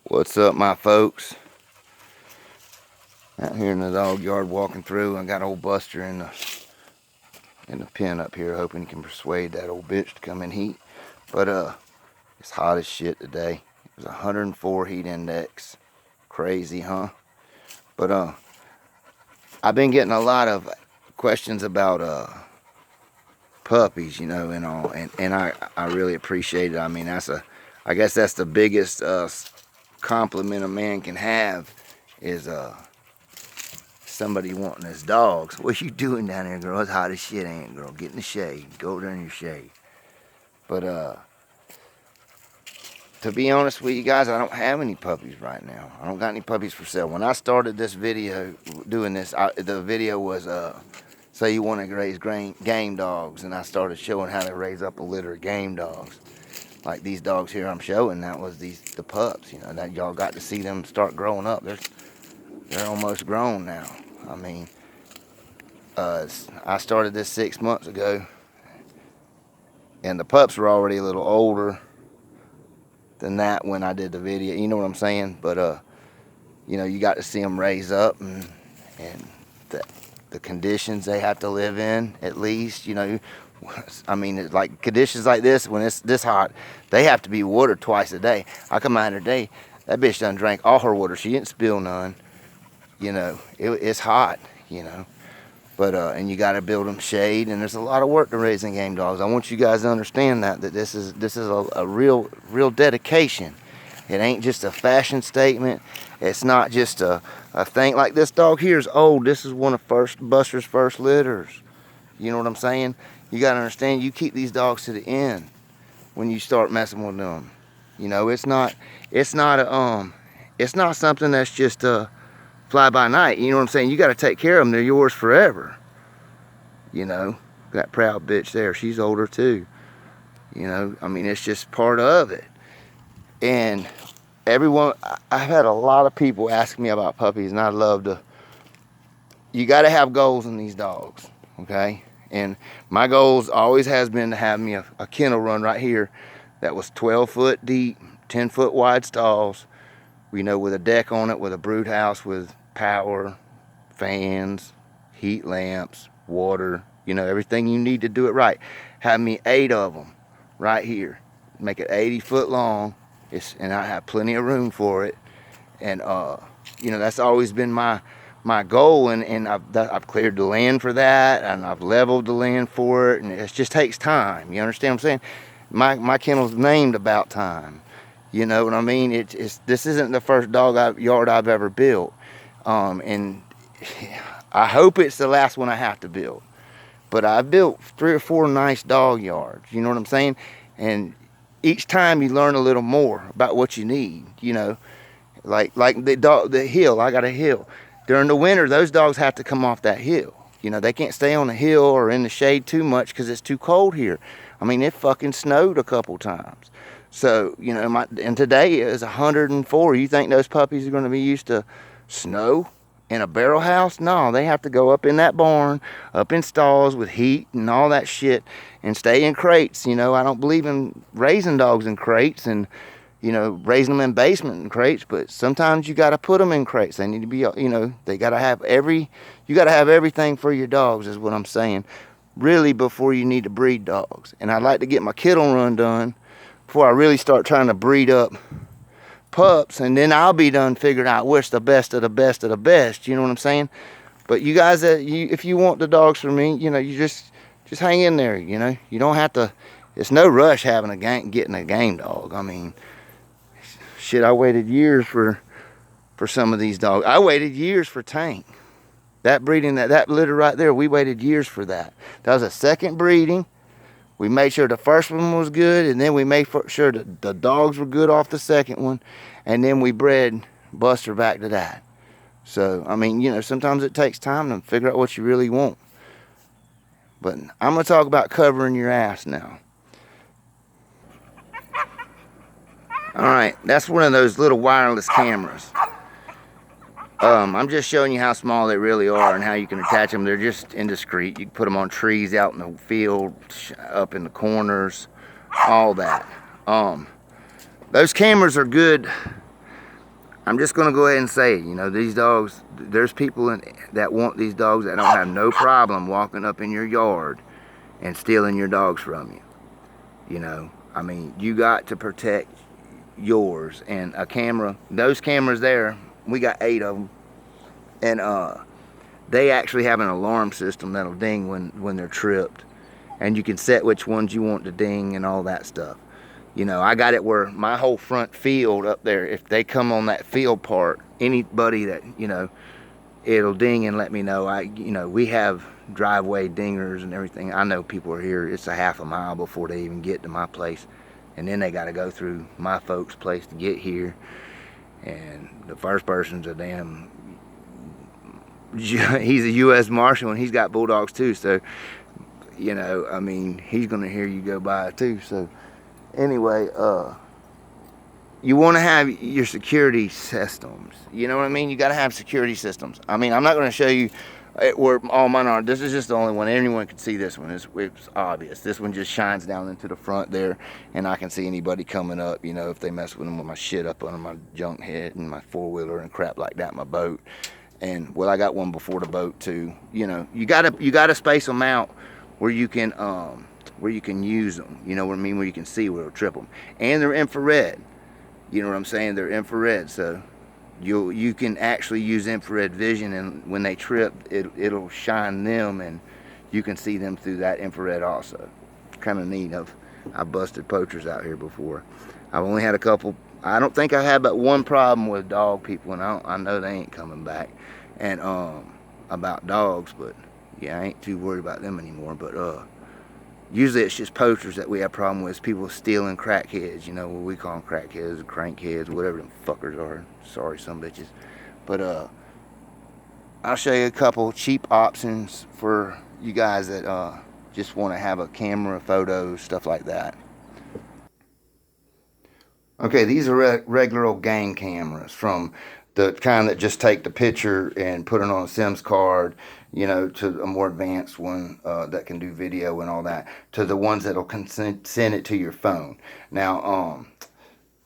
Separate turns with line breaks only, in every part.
What's up, my folks? Out here in the dog yard walking through. I got old Buster in the pen up here, hoping he can persuade that old bitch to come in heat. But it's hot as shit today. It was 104 heat index. Crazy, huh? But I've been getting a lot of questions about puppies, you know, and all, and I really appreciate it. I mean, I guess that's the biggest compliment a man can have is somebody wanting his dogs. What you doing down there, girl? It's hot as shit, ain't it, girl? Get in the shade. Go over there in your shade. But to be honest with you guys, I don't have any puppies right now. I don't got any puppies for sale. When I started this video, doing this, the video was say you want to raise game dogs, and I started showing how to raise up a litter of game dogs. Like these dogs here I'm showing, that was the pups. You know, that y'all got to see them start growing up. They're almost grown now. I mean, I started this 6 months ago, and the pups were already a little older than that when I did the video. You know what I'm saying? But you know, you got to see them raise up, and the conditions they have to live in, at least. You know, I mean, it's like conditions like this, when it's this hot, they have to be watered twice a day. I come out today, that bitch done drank all her water. She didn't spill none. You know, it's hot, you know. But and you got to build them shade, and there's a lot of work to raising game dogs. I want you guys to understand that this is a real dedication. It ain't just a fashion statement. It's not just a thing. Like this dog here is old. This is one of Buster's first litters. You know what I'm saying? You got to understand, you keep these dogs to the end when you start messing with them. You know, it's not something that's just fly by night. You know what I'm saying? You got to take care of them. They're yours forever. You know, that proud bitch there, she's older too. You know, I mean, it's just part of it. And everyone, I've had a lot of people ask me about puppies, and I'd love to. You got to have goals in these dogs, okay? And my goals always has been to have me a kennel run right here that was 12 foot deep, 10 foot wide stalls, you know, with a deck on it, with a brood house, with power, fans, heat lamps, water, you know, everything you need to do it right. Have me 8 of them right here. Make it 80 foot long, and I have plenty of room for it. And you know, that's always been my goal, and I've cleared the land for that, and I've leveled the land for it, and it just takes time. You understand what I'm saying? My kennel's named About Time. You know what I mean? This isn't the first yard I've ever built, and I hope it's the last one I have to build. But I've built 3 or 4 nice dog yards. You know what I'm saying? And each time you learn a little more about what you need. You know, like the hill. I got a hill. During the winter, those dogs have to come off that hill. You know, they can't stay on the hill or in the shade too much because it's too cold here. I mean, it fucking snowed a couple times. So, you know, and today is 104. You think those puppies are going to be used to snow in a barrel house? No, they have to go up in that barn, up in stalls with heat and all that shit, and stay in crates. You know, I don't believe in raising dogs in crates and, you know, raising them in basement in crates, but sometimes you got to put them in crates. They need to be, you know, you got to have everything for your dogs, is what I'm saying, really, before you need to breed dogs. And I'd like to get my kennel run done before I really start trying to breed up pups, and then I'll be done figuring out what's the best of the best of the best. You know what I'm saying? But you guys, if you want the dogs from me, you know, you just hang in there. You know, you don't have to. It's no rush getting a game dog. I mean, shit, I waited years for some of these dogs. I waited years for Tank. That breeding, that litter right there, we waited years for that. That was a second breeding. We made sure the first one was good, and then we made sure that the dogs were good off the second one, and then we bred Buster back to that. So, I mean, you know, sometimes it takes time to figure out what you really want. But I'm going to talk about covering your ass now. Alright, that's one of those little wireless cameras. I'm just showing you how small they really are and how you can attach them. They're just indiscreet. You can put them on trees out in the field, up in the corners, all that. Those cameras are good I'm just going to go ahead and say, you know, these dogs, there's people that want these dogs that don't have no problem walking up in your yard and stealing your dogs from you. You know, I mean, you got to protect yours. And a camera, those cameras there, we got 8 of them. And they actually have an alarm system that'll ding when they're tripped. And you can set which ones you want to ding and all that stuff. You know, I got it where my whole front field up there, if they come on that field part, anybody that, you know, it'll ding and let me know. You know, we have driveway dingers and everything. I know people are here, it's a half a mile before they even get to my place. And then they got to go through my folks' place to get here. And the first person's a damn, he's a U.S. Marshal and he's got bulldogs too. So, you know, I mean, he's going to hear you go by too. So, anyway, you want to have your security systems. You know what I mean? You got to have security systems. I mean, I'm not going to show you where all mine are. This is just the only one. Anyone can see this one. It's obvious. This one just shines down into the front there, and I can see anybody coming up, you know, if they mess with them with my shit up under my junk head and my four-wheeler and crap like that, my boat. And, well, I got one before the boat, too. You know, you gotta space them out where you can use them, you know what I mean, where you can see where it'll trip them. And they're infrared, you know what I'm saying, they're infrared, so you can actually use infrared vision, and when they trip, it'll shine them, and you can see them through that infrared also. Kind of neat. I've busted poachers out here before. I've only had a couple, I don't think I had but one problem with dog people, and I know they ain't coming back, and about dogs, but yeah, I ain't too worried about them anymore. But usually it's just poachers that we have problem with. People stealing crackheads, you know, what we call them, crackheads, crankheads, whatever them fuckers are. Sorry, some bitches. But I'll show you a couple cheap options for you guys that just want to have a camera, photos, stuff like that. Okay, these are regular old game cameras, from the kind that just take the picture and put it on a SIMS card, you know, to a more advanced one that can do video and all that, to the ones that'll send it to your phone. Now,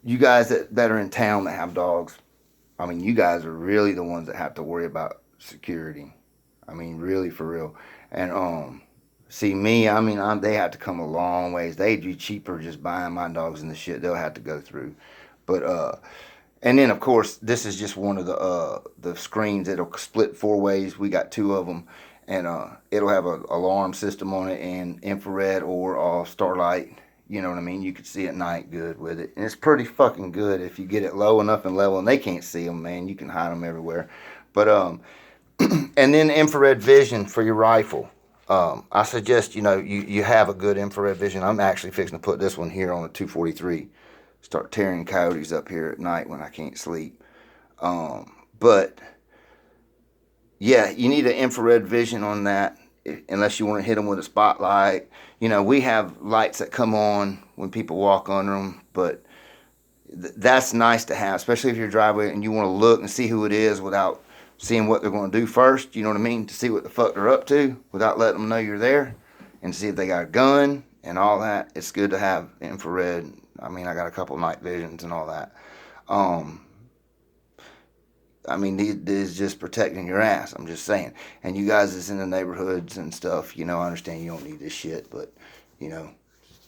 you guys that are in town that have dogs, I mean, you guys are really the ones that have to worry about security. I mean, really, for real. And see me, I mean, they have to come a long ways. They'd be cheaper just buying my dogs and the shit they'll have to go through. But and then, of course, this is just one of the screens. It'll split 4 ways. We got 2 of them, and it'll have an alarm system on it, and infrared or starlight. You know what I mean? You can see at night good with it, and it's pretty fucking good if you get it low enough and level, and they can't see them, man. You can hide them everywhere. But and then infrared vision for your rifle. I suggest, you know, you have a good infrared vision. I'm actually fixing to put this one here on the 243. Start tearing coyotes up here at night when I can't sleep. But yeah, you need an infrared vision on that, unless you want to hit them with a spotlight. You know, we have lights that come on when people walk under them, but that's nice to have, especially if you're driving and you want to look and see who it is without seeing what they're going to do first. You know what I mean? To see what the fuck they're up to without letting them know you're there, and see if they got a gun and all that. It's good to have infrared. I mean, I got a couple night visions and all that. I mean, this is just protecting your ass. I'm just saying. And you guys that's in the neighborhoods and stuff, you know, I understand you don't need this shit, but, you know,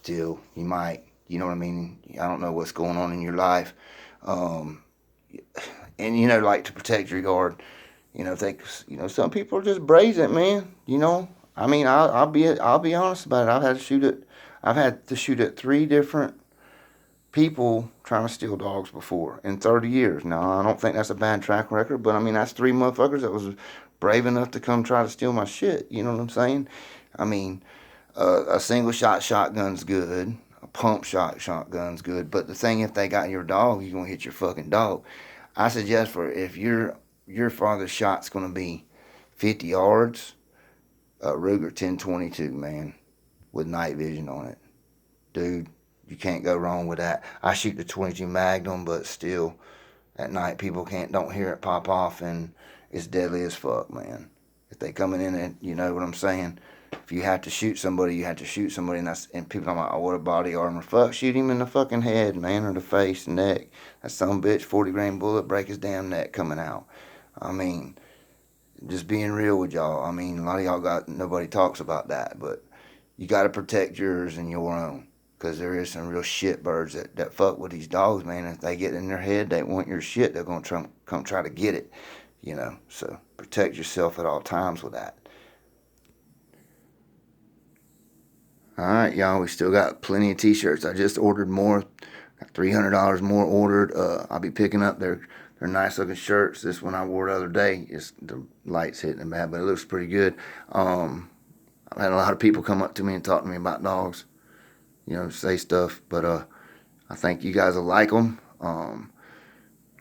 still, you might. You know what I mean? I don't know what's going on in your life. And, you know, like, to protect your yard, you know, some people are just brazen, man. You know, I mean, I'll be honest about it. I've had to shoot at 3 different people trying to steal dogs before in 30 years. Now, I don't think that's a bad track record, but I mean, that's 3 motherfuckers that was brave enough to come try to steal my shit. You know what I'm saying? I mean, a single shot shotgun's good. A pump shot shotgun's good. But the thing, if they got your dog, you're going to hit your fucking dog. I suggest, for if your farthest shot's going to be 50 yards, Ruger 1022, man, with night vision on it. Dude, you can't go wrong with that. I shoot the 22 Magnum, but still, at night people don't hear it pop off, and it's deadly as fuck, man. If they coming in and, you know what I'm saying, If you have to shoot somebody, you have to shoot somebody, and people talking about, oh, what a body armor. Fuck, shoot him in the fucking head, man, or the face, neck. That some bitch, 40 grain bullet, break his damn neck coming out. I mean, just being real with y'all. I mean, a lot of y'all nobody talks about that, but you got to protect yours and your own. Because there is some real shit birds that fuck with these dogs, man. If they get in their head, they want your shit, they're going to come try to get it, you know. So protect yourself at all times with that. Alright, y'all, we still got plenty of t-shirts. I just ordered more. Got $300 more ordered. I'll be picking up they're nice looking shirts. This one I wore the other day. The light's hitting it bad, but it looks pretty good. I've had a lot of people come up to me and talk to me about dogs, you know, say stuff, but I think you guys will like them.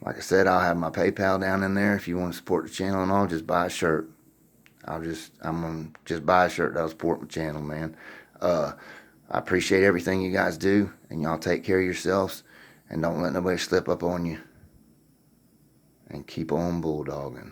Like I said, I'll have my PayPal down in there if you want to support the channel and all. Just buy a shirt. I'm gonna just buy a shirt that'll support my channel, man. I appreciate everything you guys do, and y'all take care of yourselves, and don't let nobody slip up on you, and keep on bulldogging.